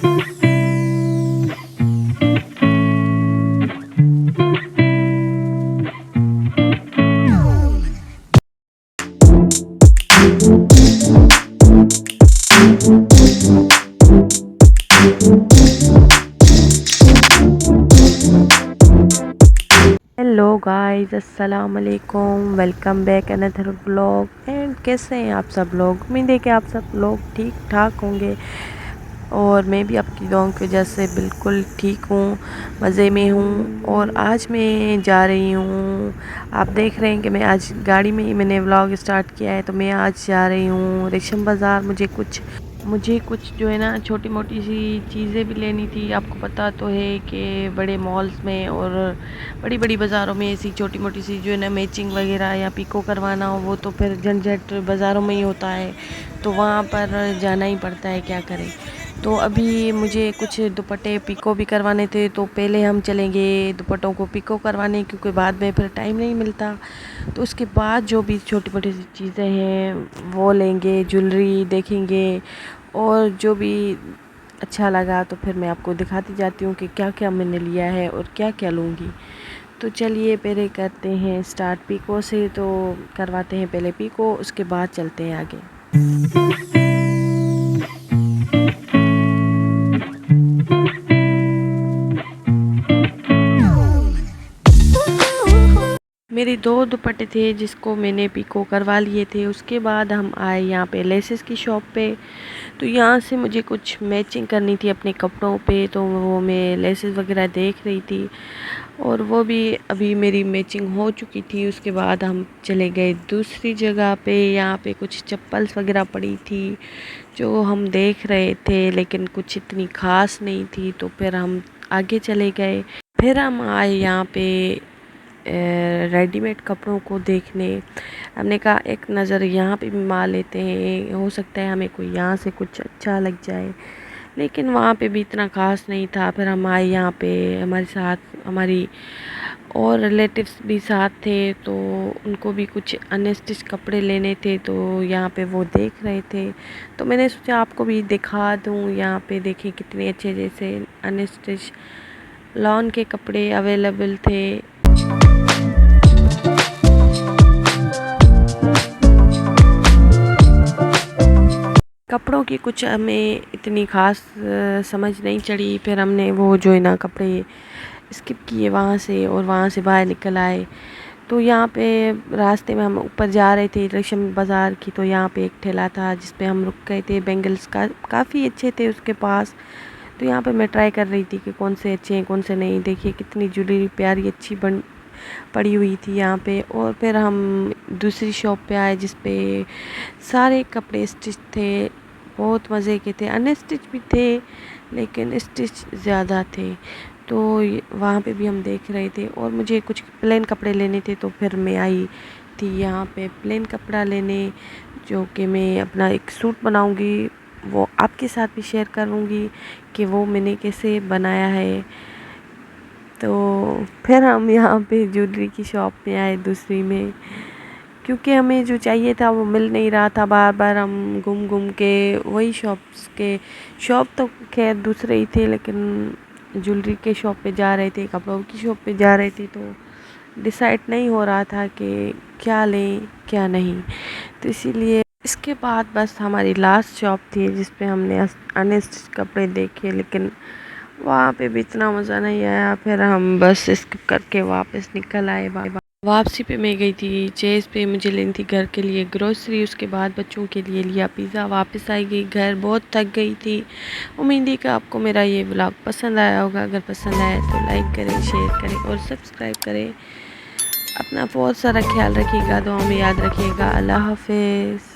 Hello guys, अस्सलाम वालेकुम। Welcome back another blog. And कैसे हैं आप सब लोग? उम्मीद है कि आप सब लोग ठीक ठाक होंगे और मैं भी आपकी दुआओं की वजह से बिल्कुल ठीक हूँ, मज़े में हूँ। और आज मैं जा रही हूँ, आप देख रहे हैं कि मैं आज गाड़ी में ही मैंने व्लॉग स्टार्ट किया है। तो मैं आज जा रही हूँ रेशम बाज़ार। मुझे कुछ जो है ना छोटी मोटी सी चीज़ें भी लेनी थी। आपको पता तो है कि बड़े मॉल्स में और बड़ी बड़ी बाज़ारों में ऐसी छोटी मोटी सी जो है ना मैचिंग वगैरह या पिको करवाना हो, वो तो फिर झंझट बाज़ारों में ही होता है, तो वहाँ पर जाना ही पड़ता है, क्या करें। तो अभी मुझे कुछ दुपट्टे पिको भी करवाने थे, तो पहले हम चलेंगे दुपट्टों को पिको करवाने, क्योंकि बाद में फिर टाइम नहीं मिलता। तो उसके बाद जो भी छोटी मोटी सी चीज़ें हैं वो लेंगे, ज्वेलरी देखेंगे, और जो भी अच्छा लगा तो फिर मैं आपको दिखाती जाती हूँ कि क्या क्या मैंने लिया है और क्या क्या लूँगी। तो चलिए पहले करते हैं स्टार्ट पिको से। तो करवाते हैं पहले पिको, उसके बाद चलते हैं आगे। मेरे दो दुपट्टे थे जिसको मैंने पिको करवा लिए थे। उसके बाद हम आए यहाँ पे लेसेस की शॉप पे। तो यहाँ से मुझे कुछ मैचिंग करनी थी अपने कपड़ों पे, तो वो मैं लेसेस वगैरह देख रही थी और वो भी अभी मेरी मैचिंग हो चुकी थी। उसके बाद हम चले गए दूसरी जगह पे। यहाँ पे कुछ चप्पल्स वगैरह पड़ी थी जो हम देख रहे थे, लेकिन कुछ इतनी ख़ास नहीं थी, तो फिर हम आगे चले गए। फिर हम आए यहाँ पे रेडीमेड कपड़ों को देखने। हमने कहा एक नज़र यहाँ पे भी मार लेते हैं, हो सकता है हमें कोई यहाँ से कुछ अच्छा लग जाए, लेकिन वहाँ पे भी इतना ख़ास नहीं था। फिर हम आए यहाँ पे, हमारे साथ हमारी और रिलेटिव्स भी साथ थे, तो उनको भी कुछ अनस्टिच कपड़े लेने थे, तो यहाँ पे वो देख रहे थे। तो मैंने सोचा आपको भी दिखा दूँ। यहाँ पे देखिए कितने अच्छे जैसे अनस्टिच लॉन के कपड़े अवेलेबल थे। कपड़ों की कुछ हमें इतनी ख़ास समझ नहीं चढ़ी। फिर हमने वो जो है ना कपड़े स्किप किए वहाँ से और वहाँ से बाहर निकल आए। तो यहाँ पे रास्ते में हम ऊपर जा रहे थे रेशम बाज़ार की, तो यहाँ पे एक ठेला था जिस पे हम रुक गए थे। बेंगल्स का काफ़ी अच्छे थे उसके पास, तो यहाँ पे मैं ट्राई कर रही थी कि कौन से अच्छे हैं कौन से नहीं। देखिए कितनी ज्वेलरी प्यारी अच्छी बन पड़ी हुई थी यहाँ पे। और फिर हम दूसरी शॉप पे आए जिस पे सारे कपड़े स्टिच थे, बहुत मज़े के थे। अनस्टिच भी थे लेकिन स्टिच ज़्यादा थे, तो वहाँ पे भी हम देख रहे थे। और मुझे कुछ प्लेन कपड़े लेने थे, तो फिर मैं आई थी यहाँ पे प्लेन कपड़ा लेने, जो कि मैं अपना एक सूट बनाऊँगी, वो आपके साथ भी शेयर करूँगी कि वो मैंने कैसे बनाया है। तो फिर हम यहाँ पे ज्वेलरी की शॉप में आए दूसरी में, क्योंकि हमें जो चाहिए था वो मिल नहीं रहा था। बार बार हम घूम घूम के वही शॉप तो खैर दूसरे ही थे, लेकिन ज्वेलरी के शॉप पे जा रहे थे, कपड़ों की शॉप पे जा रहे थे, तो डिसाइड नहीं हो रहा था कि क्या लें क्या नहीं। तो इसीलिए इसके बाद बस हमारी लास्ट शॉप थी जिस पे हमने अनस्टिच कपड़े देखे, लेकिन वहाँ पे भी इतना मज़ा नहीं आया। फिर हम बस स्किप करके वापस निकल आए। वापसी पे मैं गई थी चेज़ पे, मुझे लेनी थी घर के लिए ग्रोसरी। उसके बाद बच्चों के लिए लिया पिज़्ज़ा। वापस आई गई घर, बहुत थक गई थी। उम्मीद है कि आपको मेरा ये ब्लॉग पसंद आया होगा। अगर पसंद आया तो लाइक करें, शेयर करें और सब्सक्राइब करें। अपना बहुत सारा ख्याल रखिएगा, दुआ में याद रखिएगा। अल्लाह हाफिज़।